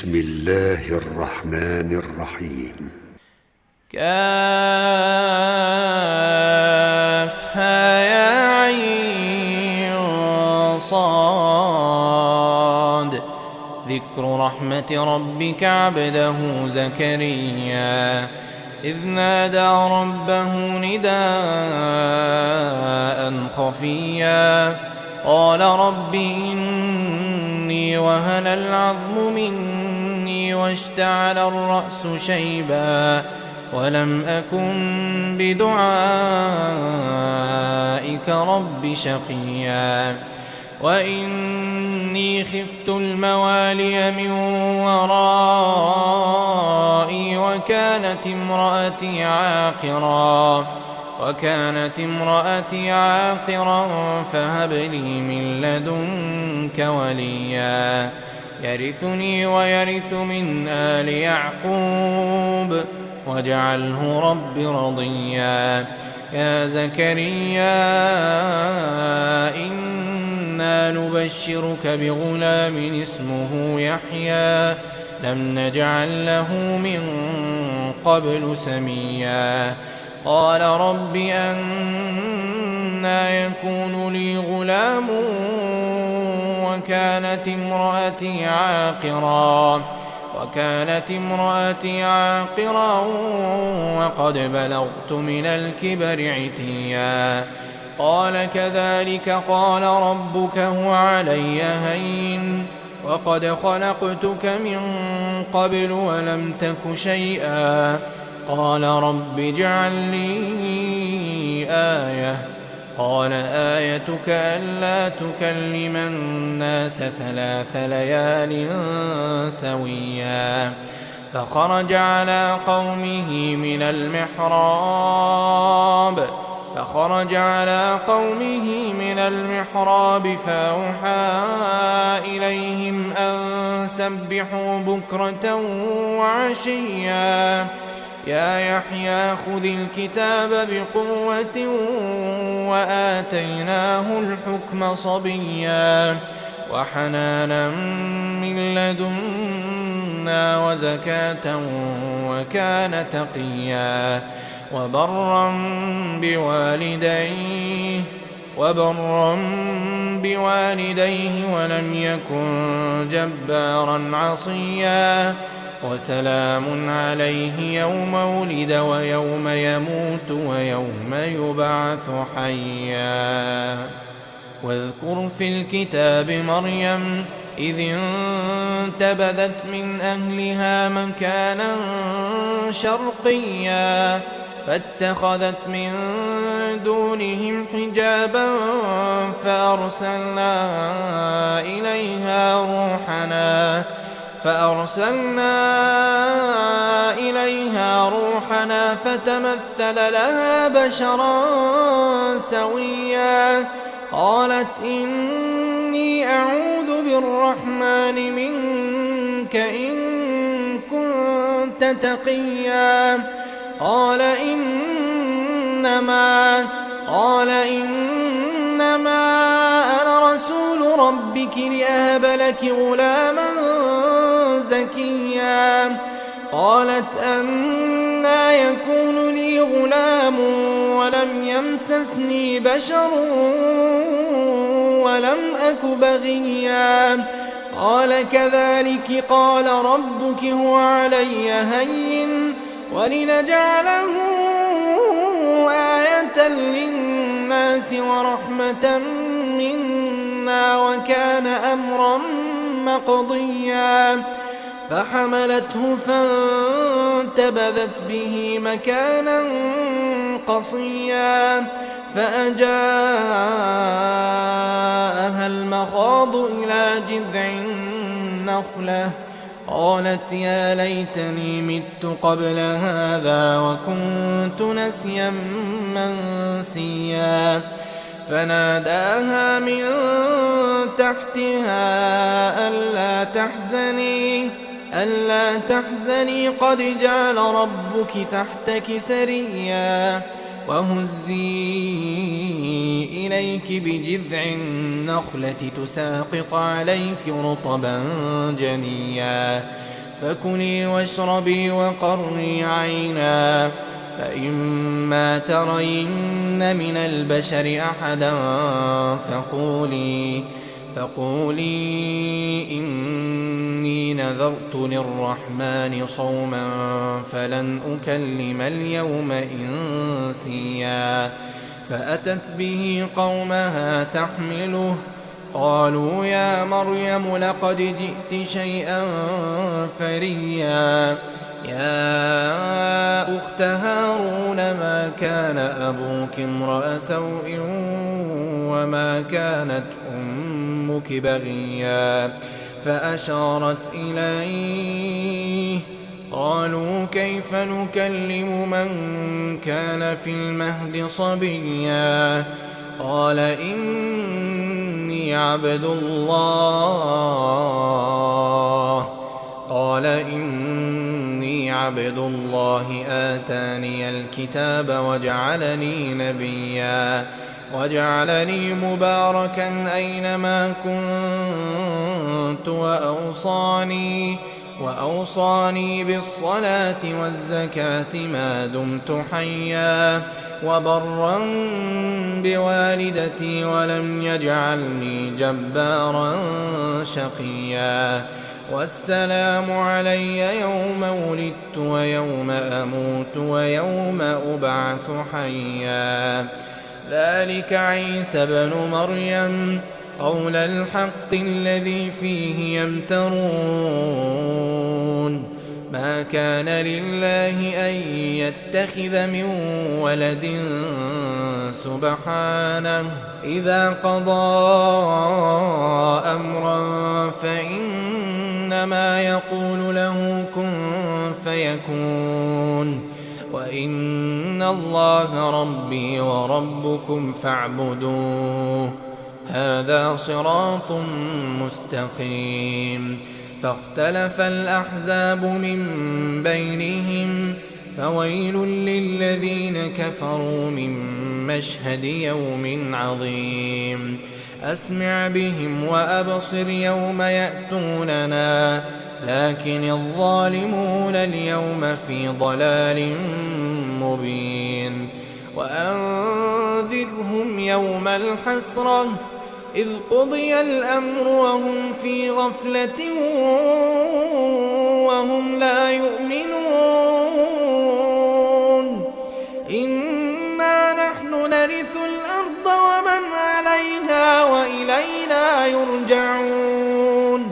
بسم الله الرحمن الرحيم. كافها يا عين صاد. ذكر رحمة ربك عبده زكريا إذ نادى ربه نداء خفيا قال رب إني وهن العظم مني واشتعل الرأس شيبا ولم أكن بدعائك رب شقيا وإني خفت الموالي من ورائي وكانت امرأتي عاقرا فهب لي من لدنك وليا يرثني ويرث من آل يعقوب واجعله رب رضيا. يا زكريا إنا نبشرك بغلام اسمه يحيى لم نجعل له من قبل سميا. قال رب أنى يكون لي غلام وكانت امرأتي عاقرا وقد بلغت من الكبر عتيا. قال كذلك قال ربك هو علي هين وقد خلقتك من قبل ولم تك شيئا. قال رب اجعل لي آية. قال آيتك ألا تكلم الناس 3 ليال سويا. فخرج على قومه من المحراب فأوحى إليهم أن سبحوا بكرة وعشيا. يا يحيى خذ الكتاب بقوة وآتيناه الحكم صبيا وحنانا من لدنا وزكاة وكان تقيا وبرا بوالديه ولم يكن جبارا عصيا. وسلام عليه يوم ولد ويوم يموت ويوم يبعث حيا. واذكر في الكتاب مريم إذ انتبذت من أهلها مكانا شرقيا فاتخذت من دونهم حجابا فأرسلنا إليها روحنا فتمثل لها بشرا سويا. قالت إني أعوذ بالرحمن منك إن كنت تقيا. قال إنما أنا رسول ربك لأهب لك غلاما زكيا. قالت أنى يكون لي غلام ولم يمسسني بشر ولم أك بغيا. قال كذلك قال ربك هو علي هين ولنجعله آية للناس ورحمة منا وكان أمرا مقضيا. فحملته فانتبذت به مكانا قصيا فأجاءها المخاض إلى جذع النخلة قالت يا ليتني مت قبل هذا وكنت نسيا منسيا. فناداها من تحتها ألا تحزني قد جعل ربك تحتك سريا. وهزي إليك بجذع النخلة تساقط عليك رطبا جنيا فكلي واشربي وقري عينا، فإما ترين من البشر أحدا فقولي إني نذرت للرحمن صوما فلن أكلم اليوم إنسيا. فأتت به قومها تحمله، قالوا يا مريم لقد جئت شيئا فريا. يا أخت هارون ما كان أبوك امرأ سوء وما كانت أمك بغيا. فأشارت إليه، قالوا كيف نكلم من كان في المهد صبيا. قال إني عبد الله آتاني الكتاب وجعلني نبيا وجعلني مباركا أينما كنت وأوصاني بالصلاة والزكاة ما دمت حيا وبرا بوالدتي ولم يجعلني جبارا شقيا. والسلام علي يوم ولدت ويوم أموت ويوم أبعث حيا. ذلك عيسى بن مريم قول الحق الذي فيه يمترون. ما كان لله أن يتخذ من ولد سبحانه، إذا قضى أمرا فإنما يقول له كن فيكون. وإن الله ربي وربكم فاعبدوه، هذا صراط مستقيم. فاختلف الأحزاب من بينهم، فويل للذين كفروا من مشهد يوم عظيم. أسمع بهم وأبصر يوم يأتوننا، لكن الظالمون اليوم في ضلال مبين. وأنذرهم يوم الحسرة إذ قضي الأمر وهم في غفلة وهم لا يؤمنون. إنا نحن نرث الأرض ومن عليها وإلينا يرجعون.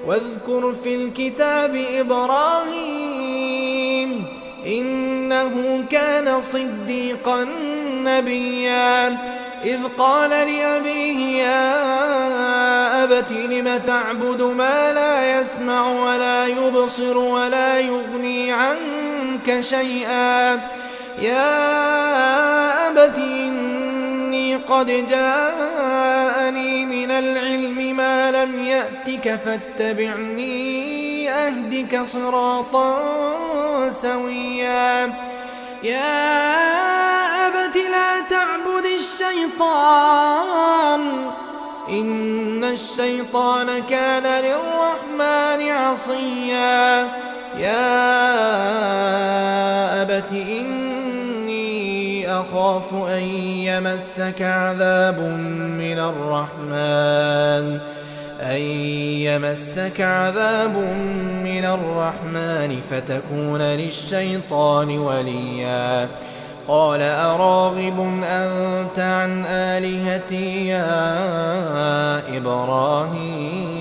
واذكر في الكتاب إبراهيم إنه كان صديقا نبيا، إذ قال لأبيه يا أبت لم تعبد ما لا يسمع ولا يبصر ولا يغني عنك شيئا. يا أبت إني قد جاءني من العلم ما لم يأتك فاتبعني أهدك صراطا سويا. يا أبت لا تعبد الشيطان إن الشيطان كان للرحمن عصيا. يا أبت إني أخاف أن يمسك عذاب من الرحمن فتكون للشيطان وليا. قال أراغب أنت عن آلهتي يا إبراهيم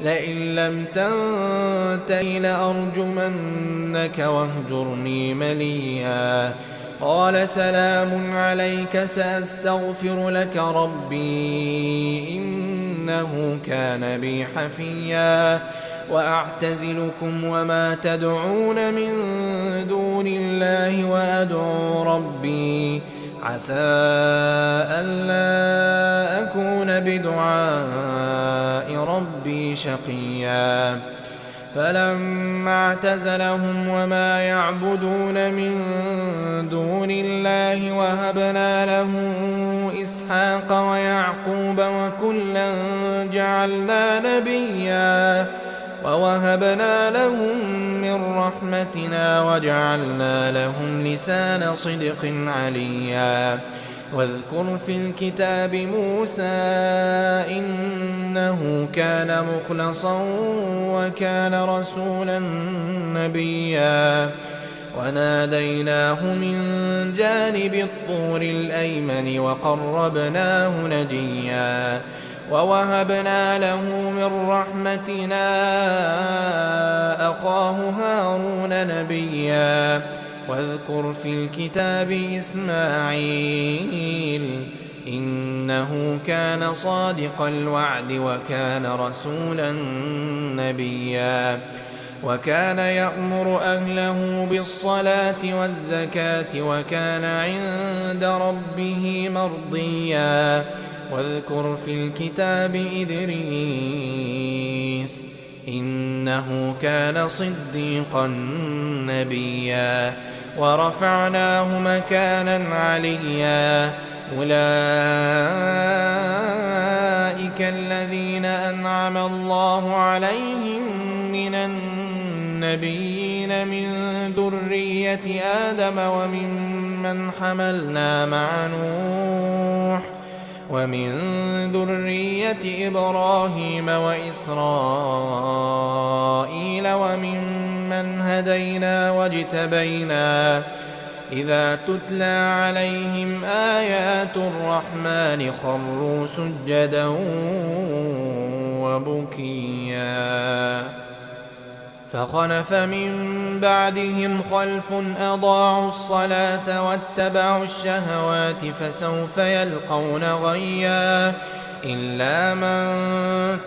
لئن لم تنته لأرجمنك واهجرني مليا. قال سلام عليك سأستغفر لك ربي إنه كان بي حفيا. وأعتزلكم وما تدعون من دون الله وأدعو ربي عسى ألا أكون بدعاء ربي شقيا. فلما اعتزلهم وما يعبدون من دون الله وهبنا له إسحاق ويعقوب وكلا جعلنا نبيا ووهبنا لهم من رحمتنا وجعلنا لهم لسان صدق عليا. واذكر في الكتاب موسى إنه كان مخلصا وكان رسولا نبيا. وناديناه من جانب الطور الأيمن وقربناه نجيا. ووهبنا له من رحمتنا أخاه هارون نبيا. واذكر في الكتاب إسماعيل إنه كان صادق الوعد وكان رسولا نبيا. وكان يأمر أهله بالصلاة والزكاة وكان عند ربه مرضيا. واذكر في الكتاب إدريس إنه كان صديقا نبيا. ورفعناه مكانا عليا. أولئك الذين أنعم الله عليهم من النبيين من ذرية آدم وممن حملنا مع نوح ومن ذرية إبراهيم وإسرائيل وممن هدينا واجتبينا. إذا تتلى عليهم آيات الرحمن خروا سجدا وبكيا. فخلف من بعدهم خلف أضاعوا الصلاة واتبعوا الشهوات فسوف يلقون غيا. إلا من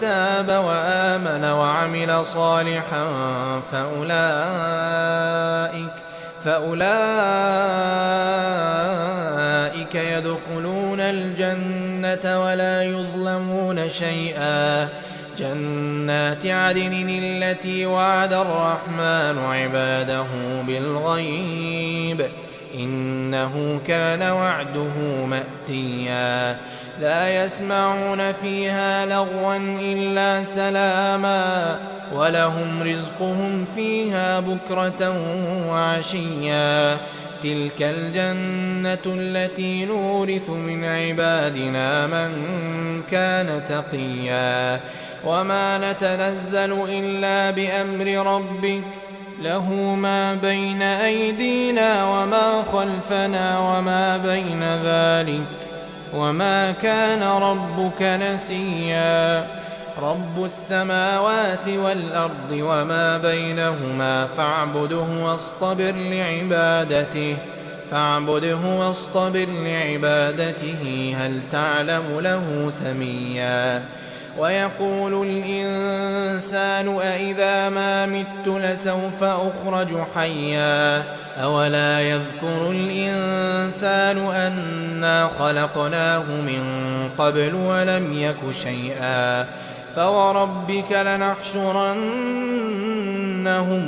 تاب وآمن وعمل صالحا فأولئك يدخلون الجنة ولا يظلمون شيئا. جنات عدن التي وعد الرحمن عباده بالغيب إنه كان وعده مأتيا. لا يسمعون فيها لغوا إلا سلاما ولهم رزقهم فيها بكرة وعشيا. تلك الجنة التي نورث من عبادنا من كان تقيا. وما نتنزل إلا بأمر ربك له ما بين أيدينا وما خلفنا وما بين ذلك وما كان ربك نسيا. رب السماوات والأرض وما بينهما فاعبده واصطبر لعبادته هل تعلم له سميا. ويقول الإنسان أإذا ما مت لسوف أخرج حيا. أولا يذكر الإنسان أنا خلقناه من قبل ولم يك شيئا. فوربك لنحشرنهم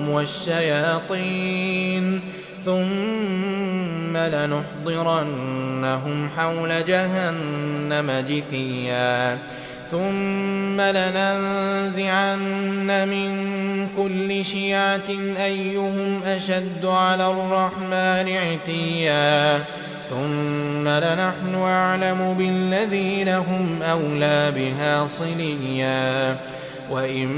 والشياطين ثم لنحضرنهم حول جهنم جثيا. ثم لننزعن من كل شيعة أيهم أشد على الرحمن عتيا. ثم لنحن أعلم بالذين هم أولى بها صليا. وإن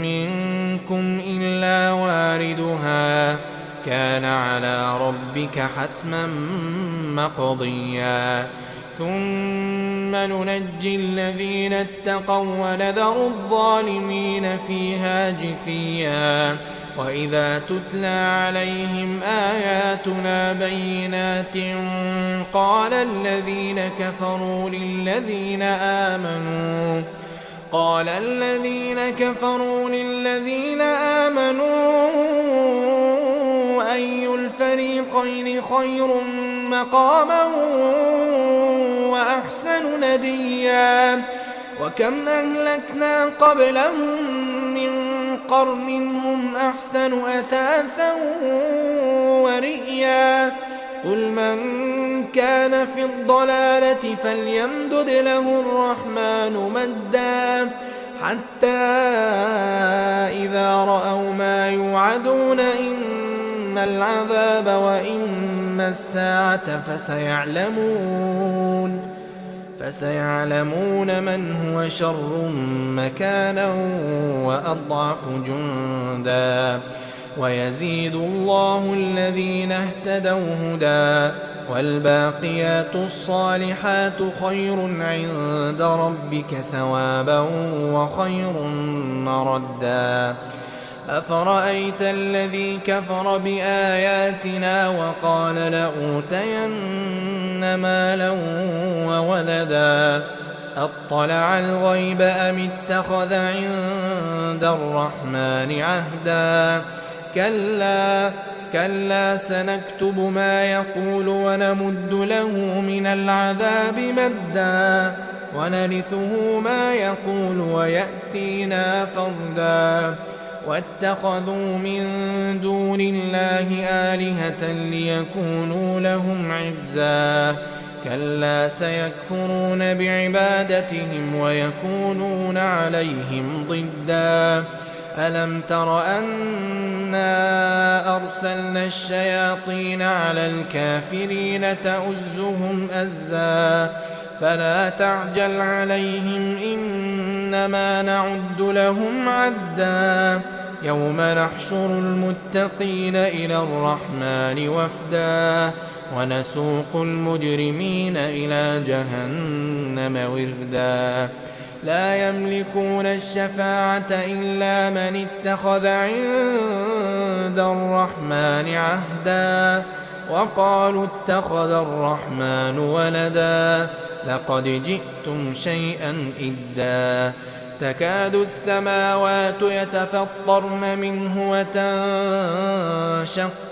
منكم إلا واردها كان على ربك حتما مقضيا. ثم ننجي الذين اتقوا ونذر الظالمين فيها جثيا. وإذا تتلى عليهم آياتنا بينات قال الذين كفروا للذين آمنوا أي الفريقين خير مقاما وأحسن نديا. وكم أهلكنا قبلهم من قرن هم أحسن أثاثا ورئيا. قل من كان في الضلالة فليمدد له الرحمن مدا حتى إذا رأوا ما يوعدون إما العذاب وإما الساعة فسيعلمون من هو شر مكانا وأضعف جندا. ويزيد الله الذين اهتدوا هدى، والباقيات الصالحات خير عند ربك ثوابا وخير مردا. أفرأيت الذي كفر بآياتنا وقال لأوتين مالا وولدا أطلع الغيب أم اتخذ عند الرحمن عهدا. كلا سنكتب ما يقول ونمد له من العذاب مدا ونرثه ما يقول ويأتينا فردا. واتخذوا من دون الله آلهة ليكونوا لهم عزا. كلا سيكفرون بعبادتهم ويكونون عليهم ضدا. ألم تر أنا أرسلنا الشياطين على الكافرين تؤزهم أزا. فلا تعجل عليهم إنما نعد لهم عدا. يوم نحشر المتقين إلى الرحمن وفدا ونسوق المجرمين إلى جهنم وردا. لا يملكون الشفاعة إلا من اتخذ عند الرحمن عهدا. وقالوا اتخذ الرحمن ولدا لقد جئتم شيئا إدا. تكاد السماوات يتفطرن منه وتنشق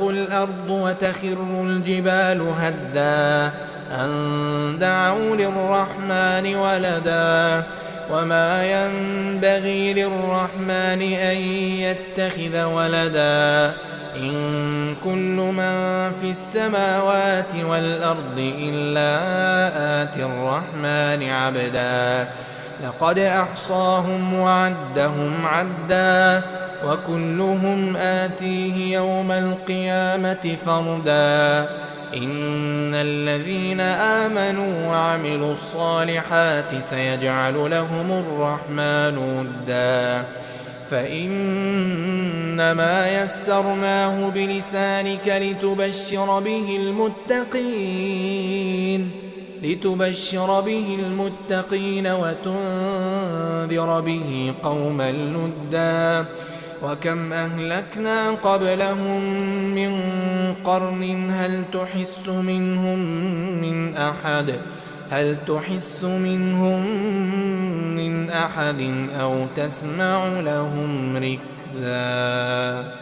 الأرض وتخر الجبال هدا أن دعوا للرحمن ولدا. وما ينبغي للرحمن أن يتخذ ولدا. إن كل من في السماوات والأرض إلا آتي الرحمن عبدا. لقد أحصاهم وعدهم عدا وكلهم آتيه يوم القيامة فردا. إن الذين آمنوا وعملوا الصالحات سيجعل لهم الرحمن ودا. فإنما يسرناه بلسانك لتبشر به المتقين وتنذر به قوما لدا. وكم أهلكنا قبلهم من قرن هل تحس منهم من أحد أو تسمع لهم ركزا.